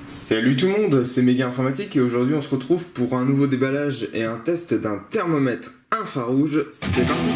Salut tout le monde, c'est Méga Informatique et aujourd'hui on se retrouve pour un nouveau déballage et un test d'un thermomètre infrarouge. C'est parti!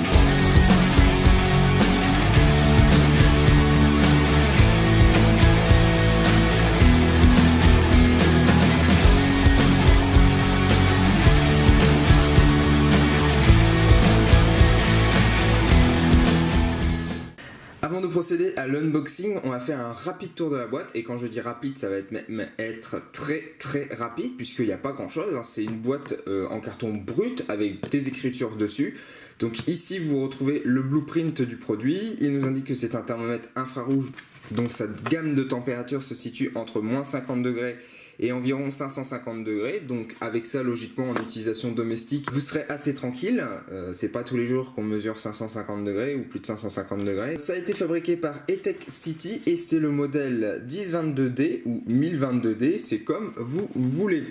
Avant de procéder à l'unboxing, on va faire un rapide tour de la boîte. Et quand je dis rapide, ça va être très rapide, puisqu'il n'y a pas grand chose. C'est une boîte en carton brut avec des écritures dessus. Donc ici, vous retrouvez le blueprint du produit. Il nous indique que c'est un thermomètre infrarouge, donc sa gamme de température se situe entre moins 50 degrés et environ 550 degrés. Donc avec ça, logiquement, en utilisation domestique, vous serez assez tranquille. C'est pas tous les jours qu'on mesure 550 degrés ou plus de 550 degrés. Ça a été fabriqué par Etexcity et c'est le modèle 1022D ou 1022D, c'est comme vous voulez.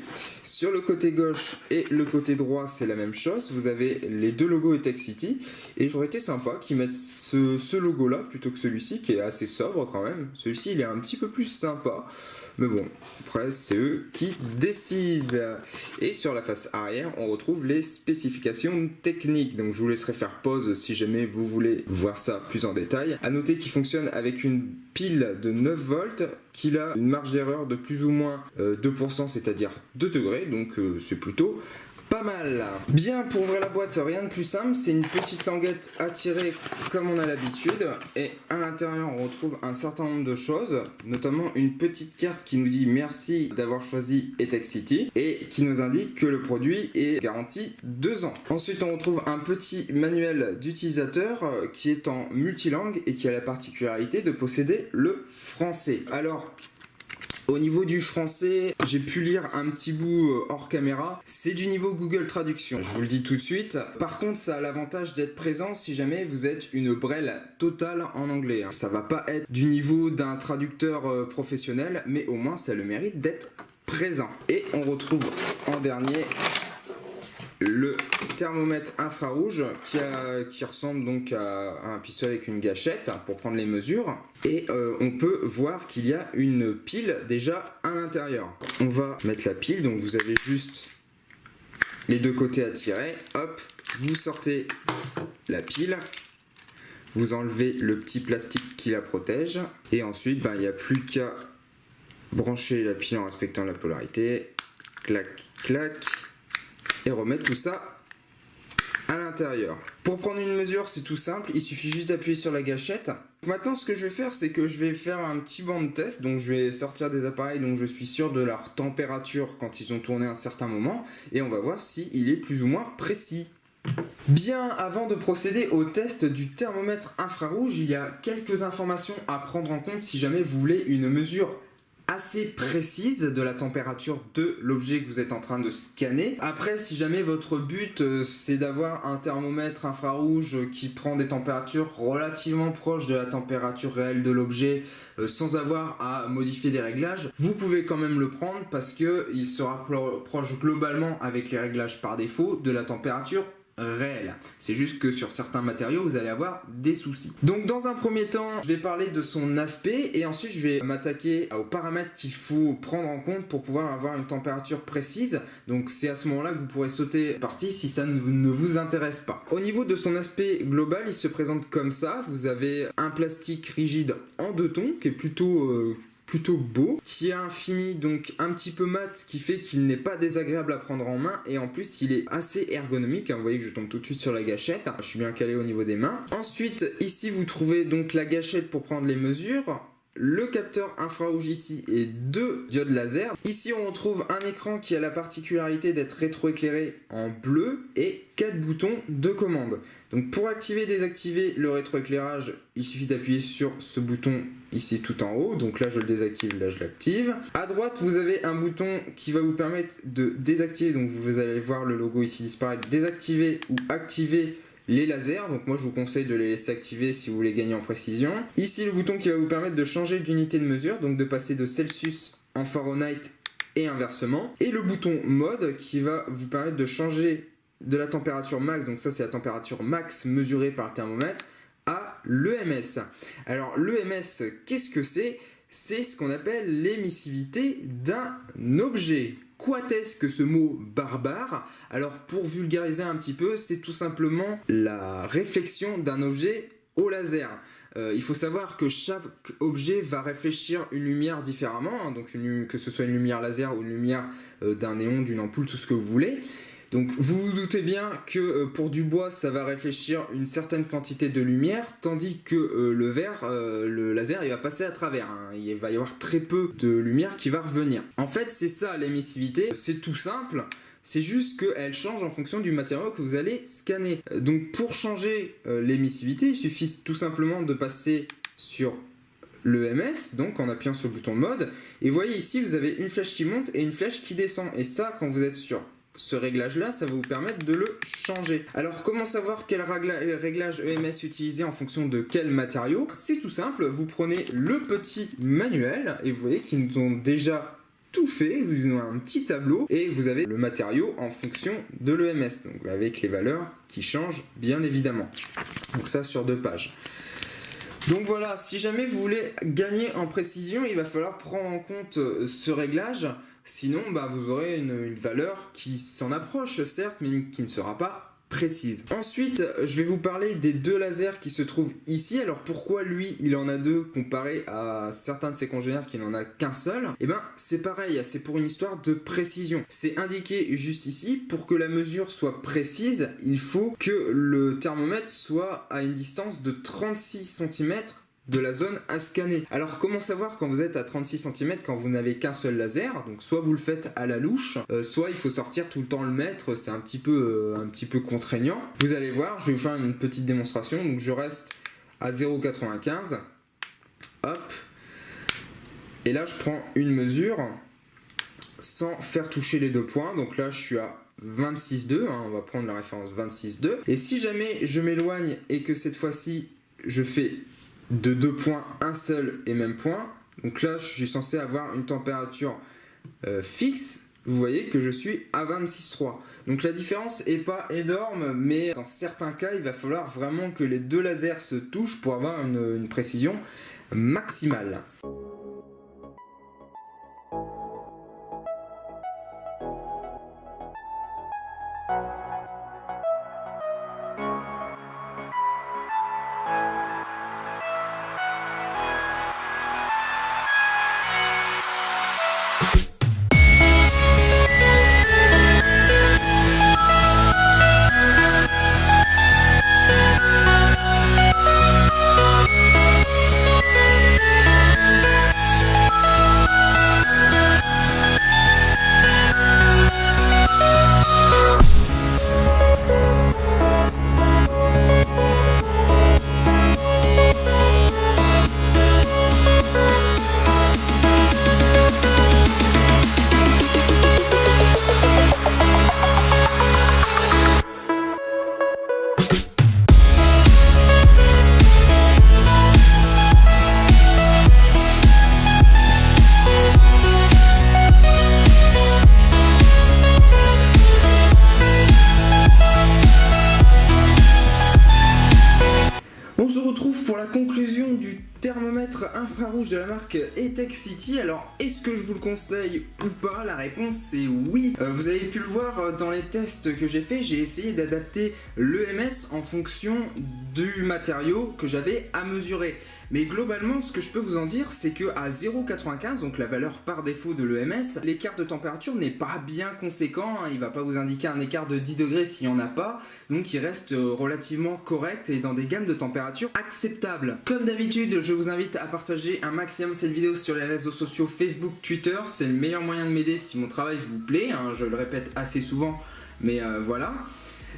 Sur le côté gauche et le côté droit, c'est la même chose. Vous avez les deux logos Etexcity et j'aurais été sympa qu'ils mettent ce logo-là plutôt que celui-ci qui est assez sobre quand même. Celui-ci, il est un petit peu plus sympa. Mais bon, après c'est eux qui décident. Et sur la face arrière, on retrouve les spécifications techniques. Donc je vous laisserai faire pause si jamais vous voulez voir ça plus en détail. A noter qu'il fonctionne avec une pile de 9 volts, qu'il a une marge d'erreur de plus ou moins 2%, c'est-à-dire 2 degrés. Donc c'est plutôt pas mal. Bien, pour ouvrir la boîte, rien de plus simple, c'est une petite languette à tirer comme on a l'habitude et à l'intérieur on retrouve un certain nombre de choses, notamment une petite carte qui nous dit merci d'avoir choisi Etexcity et qui nous indique que le produit est garanti 2 ans. Ensuite on retrouve un petit manuel d'utilisateur qui est en multilangue et qui a la particularité de posséder le français. Alors, au niveau du français, j'ai pu lire un petit bout hors caméra. C'est du niveau Google Traduction, je vous le dis tout de suite. Par contre, ça a l'avantage d'être présent si jamais vous êtes une brêle totale en anglais. Ça va pas être du niveau d'un traducteur professionnel, mais au moins ça a le mérite d'être présent. Et on retrouve en dernier le thermomètre infrarouge qui ressemble donc à un pistolet avec une gâchette pour prendre les mesures. Et on peut voir qu'il y a une pile déjà à l'intérieur. On va mettre la pile, donc vous avez juste les deux côtés à tirer. Hop, vous sortez la pile. Vous enlevez le petit plastique qui la protège. Et ensuite, il n'y a plus qu'à brancher la pile en respectant la polarité. Clac, clac. Et remettre tout ça à l'intérieur. Pour prendre une mesure, c'est tout simple, il suffit juste d'appuyer sur la gâchette. Maintenant, ce que je vais faire, c'est que je vais faire un petit banc de test, donc je vais sortir des appareils dont je suis sûr de leur température quand ils ont tourné un certain moment, et on va voir s'il est plus ou moins précis. Bien, avant de procéder au test du thermomètre infrarouge, il y a quelques informations à prendre en compte si jamais vous voulez une mesure assez précise de la température de l'objet que vous êtes en train de scanner. Après, si jamais votre but c'est d'avoir un thermomètre infrarouge qui prend des températures relativement proches de la température réelle de l'objet sans avoir à modifier des réglages, vous pouvez quand même le prendre parce qu'il se rapproche globalement avec les réglages par défaut de la température réel. C'est juste que sur certains matériaux, vous allez avoir des soucis. Donc dans un premier temps, je vais parler de son aspect et ensuite je vais m'attaquer aux paramètres qu'il faut prendre en compte pour pouvoir avoir une température précise. Donc c'est à ce moment-là que vous pourrez sauter partie si ça ne vous intéresse pas. Au niveau de son aspect global, il se présente comme ça. Vous avez un plastique rigide en 2 tons qui est plutôt beau, qui a un fini donc un petit peu mat qui fait qu'il n'est pas désagréable à prendre en main et en plus il est assez ergonomique, vous voyez que je tombe tout de suite sur la gâchette, je suis bien calé au niveau des mains. Ensuite ici vous trouvez donc la gâchette pour prendre les mesures, le capteur infrarouge ici et 2 diodes laser. Ici on retrouve un écran qui a la particularité d'être rétroéclairé en bleu et 4 boutons de commande. Donc pour activer et désactiver le rétroéclairage, il suffit d'appuyer sur ce bouton ici tout en haut. Donc là je le désactive, là je l'active. À droite vous avez un bouton qui va vous permettre de désactiver, donc vous allez voir le logo ici disparaître, désactiver ou activer les lasers. Donc moi je vous conseille de les laisser activer si vous voulez gagner en précision. Ici le bouton qui va vous permettre de changer d'unité de mesure, donc de passer de Celsius en Fahrenheit et inversement. Et le bouton mode qui va vous permettre de changer de la température max, donc ça c'est la température max mesurée par le thermomètre, à l'EMS. Alors l'EMS, qu'est-ce que c'est ? c'est ce qu'on appelle l'émissivité d'un objet. Quoi est-ce que ce mot barbare? Alors pour vulgariser un petit peu, c'est tout simplement la réflexion d'un objet au laser. Il faut savoir que chaque objet va réfléchir une lumière différemment, hein, donc que ce soit une lumière laser ou une lumière d'un néon, d'une ampoule, tout ce que vous voulez. Donc vous vous doutez bien que pour du bois ça va réfléchir une certaine quantité de lumière, tandis que le verre, le laser, il va passer à travers, hein. Il va y avoir très peu de lumière qui va revenir. En fait c'est ça l'émissivité, c'est tout simple, c'est juste qu'elle change en fonction du matériau que vous allez scanner. Donc pour changer l'émissivité, il suffit tout simplement de passer sur l'EMS, donc en appuyant sur le bouton mode, et vous voyez ici vous avez une flèche qui monte et une flèche qui descend, et ça quand vous êtes sur ce réglage là, ça va vous permettre de le changer. Alors comment savoir quel réglage EMS utiliser en fonction de quel matériau? C'est tout simple, vous prenez le petit manuel et vous voyez qu'ils nous ont déjà tout fait, vous avez un petit tableau et vous avez le matériau en fonction de l'EMS, donc avec les valeurs qui changent bien évidemment. Donc ça sur 2 pages. Donc voilà, si jamais vous voulez gagner en précision, il va falloir prendre en compte ce réglage. Sinon, vous aurez une valeur qui s'en approche, certes, mais qui ne sera pas précise. Ensuite, je vais vous parler des 2 lasers qui se trouvent ici. Alors pourquoi lui, il en a 2 comparé à certains de ses congénères qui n'en a qu'un seul? Eh bien, c'est pareil, c'est pour une histoire de précision. C'est indiqué juste ici, pour que la mesure soit précise, il faut que le thermomètre soit à une distance de 36 cm de la zone à scanner. Alors comment savoir quand vous êtes à 36 cm quand vous n'avez qu'un seul laser? Donc soit vous le faites à la louche, soit il faut sortir tout le temps le mètre, c'est un petit peu contraignant. Vous allez voir, je vais vous faire une petite démonstration. Donc je reste à 0,95, hop, et là je prends une mesure sans faire toucher les 2 points. Donc là je suis à 26,2, hein, on va prendre la référence 26,2, et si jamais je m'éloigne et que cette fois-ci je fais de 2 points un seul et même point, donc là je suis censé avoir une température fixe, vous voyez que je suis à 26,3. Donc la différence est pas énorme, mais dans certains cas il va falloir vraiment que les 2 lasers se touchent pour avoir une précision maximale. Pour la conclusion du thermomètre infrarouge de la marque Etex City. Alors est-ce que je vous le conseille ou pas? La réponse c'est oui. Vous avez pu le voir dans les tests que j'ai fait, j'ai essayé d'adapter l'EMS en fonction du matériau que j'avais à mesurer. Mais globalement, ce que je peux vous en dire, c'est que à 0,95, donc la valeur par défaut de l'EMS, l'écart de température n'est pas bien conséquent, hein. Il ne va pas vous indiquer un écart de 10 degrés s'il n'y en a pas, donc il reste relativement correct et dans des gammes de température acceptables. Comme d'habitude, je vous invite à partager un maximum cette vidéo sur les réseaux sociaux Facebook, Twitter, c'est le meilleur moyen de m'aider si mon travail vous plaît, hein. Je le répète assez souvent, mais voilà.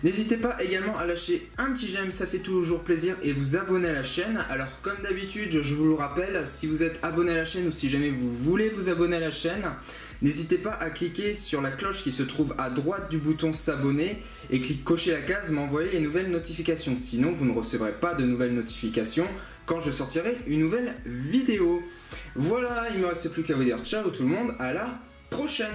N'hésitez pas également à lâcher un petit j'aime, ça fait toujours plaisir, et vous abonner à la chaîne. Alors comme d'habitude, je vous le rappelle, si vous êtes abonné à la chaîne ou si jamais vous voulez vous abonner à la chaîne, n'hésitez pas à cliquer sur la cloche qui se trouve à droite du bouton s'abonner et cocher la case m'envoyer les nouvelles notifications. Sinon vous ne recevrez pas de nouvelles notifications quand je sortirai une nouvelle vidéo. Voilà, il ne me reste plus qu'à vous dire ciao tout le monde, à la prochaine.